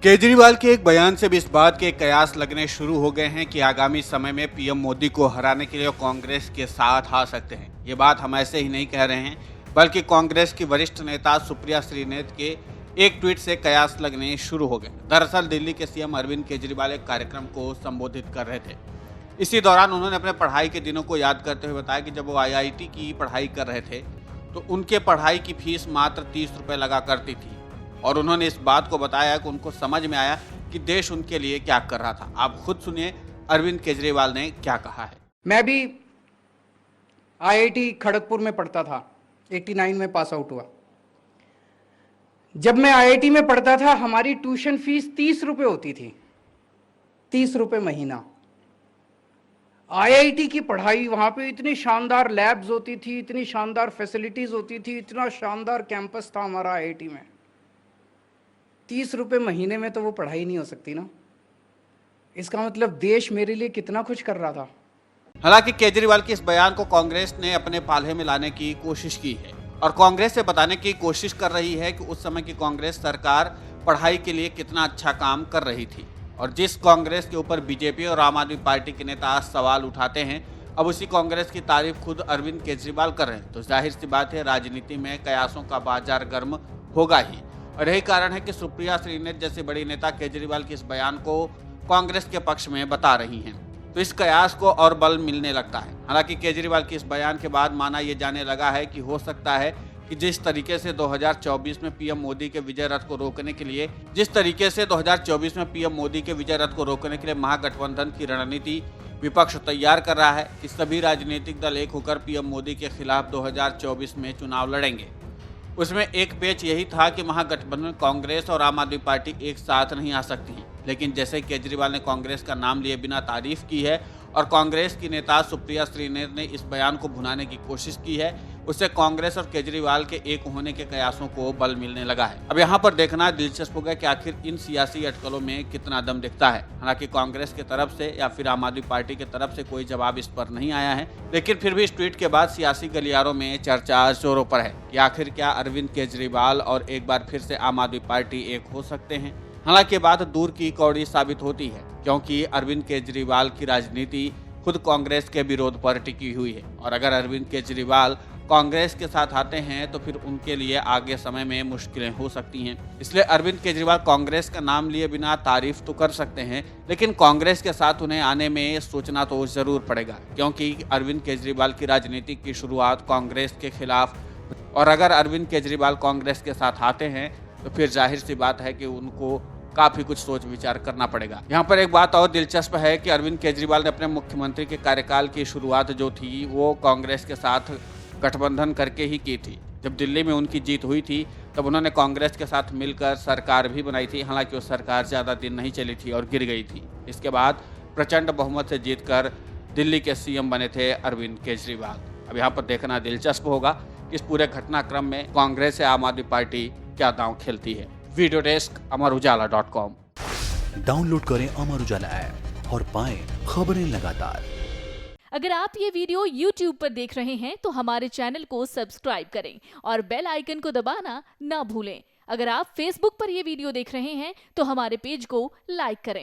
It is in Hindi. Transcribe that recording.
केजरीवाल के एक बयान से भी इस बात के कयास लगने शुरू हो गए हैं कि आगामी समय में पीएम मोदी को हराने के लिए वो कांग्रेस के साथ आ सकते हैं। ये बात हम ऐसे ही नहीं कह रहे हैं, बल्कि कांग्रेस की वरिष्ठ नेता सुप्रिया श्रीनेत के एक ट्वीट से कयास लगने शुरू हो गए। दरअसल दिल्ली के सीएम अरविंद केजरीवाल एक कार्यक्रम को संबोधित कर रहे थे। इसी दौरान उन्होंने अपने पढ़ाई के दिनों को याद करते हुए बताया कि जब वो आईआईटी की पढ़ाई कर रहे थे तो उनके पढ़ाई की फीस मात्र 30 रुपए लगा करती थी। और उन्होंने इस बात को बताया कि उनको समझ में आया कि देश उनके लिए क्या कर रहा था। आप खुद सुनिए अरविंद केजरीवाल ने क्या कहा है। मैं भी आईआईटी खड़गपुर में पढ़ता था, 89 में पास आउट हुआ। जब मैं आईआईटी में पढ़ता था हमारी ट्यूशन फीस 30 रुपए होती थी, 30 रुपए महीना। आईआईटी की पढ़ाई, वहां पे इतनी शानदार लैब्स होती थी, इतनी शानदार फैसिलिटीज होती थी, इतना शानदार कैंपस था हमारा आईआईटी में। 30 रुपए महीने में तो वो पढ़ाई नहीं हो सकती ना। इसका मतलब देश मेरे लिए कितना कुछ कर रहा था। हालांकि केजरीवाल के इस बयान को कांग्रेस ने अपने पाले में लाने की कोशिश की है और कांग्रेस से बताने की कोशिश कर रही है कि उस समय की कांग्रेस सरकार पढ़ाई के लिए कितना अच्छा काम कर रही थी। और जिस कांग्रेस के ऊपर बीजेपी और आम आदमी पार्टी के नेता आज सवाल उठाते हैं, अब उसी कांग्रेस की तारीफ खुद अरविंद केजरीवाल कर रहे हैं। तो जाहिर सी बात है, राजनीति में कयासों का बाजार गर्म होगा ही। और यही कारण है कि सुप्रिया श्रीनेत जैसे बड़ी नेता केजरीवाल के इस बयान को कांग्रेस के पक्ष में बता रही हैं। तो इस कयास को और बल मिलने लगता है। हालांकि केजरीवाल के इस बयान के बाद माना यह जाने लगा है कि हो सकता है कि जिस तरीके से 2024 में पीएम मोदी के विजय रथ को रोकने के लिए महागठबंधन की रणनीति विपक्ष तैयार कर रहा है कि सभी राजनीतिक दल एक होकर पीएम मोदी के खिलाफ 2024 में चुनाव लड़ेंगे। उसमें एक पेच यही था कि महागठबंधन कांग्रेस और आम आदमी पार्टी एक साथ नहीं आ सकती हैं। लेकिन जैसे केजरीवाल ने कांग्रेस का नाम लिए बिना तारीफ की है और कांग्रेस की नेता सुप्रिया श्रीनेत ने इस बयान को भुनाने की कोशिश की है, उससे कांग्रेस और केजरीवाल के एक होने के कयासों को बल मिलने लगा है। अब यहाँ पर देखना दिलचस्प होगा कि आखिर इन सियासी अटकलों में कितना दम दिखता है। हालांकि कांग्रेस की तरफ से या फिर आम आदमी पार्टी की तरफ से कोई जवाब इस पर नहीं आया है, लेकिन फिर भी इस ट्वीट के बाद सियासी गलियारों में चर्चा जोरों पर है कि आखिर क्या अरविंद केजरीवाल और एक बार फिर से आम आदमी पार्टी एक हो सकते हैं। हालांकि बात दूर की कौड़ी साबित होती है, क्योंकि अरविंद केजरीवाल की राजनीति खुद कांग्रेस के विरोध पर टिकी हुई है। और अगर अरविंद केजरीवाल कांग्रेस के साथ आते हैं तो फिर उनके लिए आगे समय में मुश्किलें हो सकती हैं। इसलिए अरविंद केजरीवाल कांग्रेस का नाम लिए बिना तारीफ तो कर सकते हैं, लेकिन कांग्रेस के साथ उन्हें आने में सोचना तो जरूर पड़ेगा, क्योंकि अरविंद केजरीवाल की राजनीति की शुरुआत कांग्रेस के खिलाफ, और अगर अरविंद केजरीवाल कांग्रेस के साथ आते हैं तो फिर जाहिर सी बात है कि उनको काफी कुछ सोच विचार करना पड़ेगा। यहाँ पर एक बात और दिलचस्प है कि अरविंद केजरीवाल ने अपने मुख्यमंत्री के कार्यकाल की शुरुआत जो थी वो कांग्रेस के साथ गठबंधन करके ही की थी। जब दिल्ली में उनकी जीत हुई थी तब उन्होंने कांग्रेस के साथ मिलकर सरकार भी बनाई थी। हालांकि वो सरकार ज़्यादा दिन नहीं चली थी और गिर गई थी। इसके बाद प्रचंड बहुमत से जीतकर दिल्ली के सीएम बने थे अरविंद केजरीवाल। अब यहाँ पर देखना दिलचस्प होगा कि इस पूरे घटनाक्रम में कांग्रेस से आम आदमी पार्टी क्या दांव खेलती है। Video desk अमरउजाला.com। डाउनलोड करें अमर उजाला ऐप और पाएं खबरें लगातार। अगर आप ये वीडियो YouTube पर देख रहे हैं तो हमारे चैनल को सब्सक्राइब करें और बेल आइकन को दबाना ना भूलें। अगर आप Facebook पर ये वीडियो देख रहे हैं तो हमारे पेज को लाइक करें।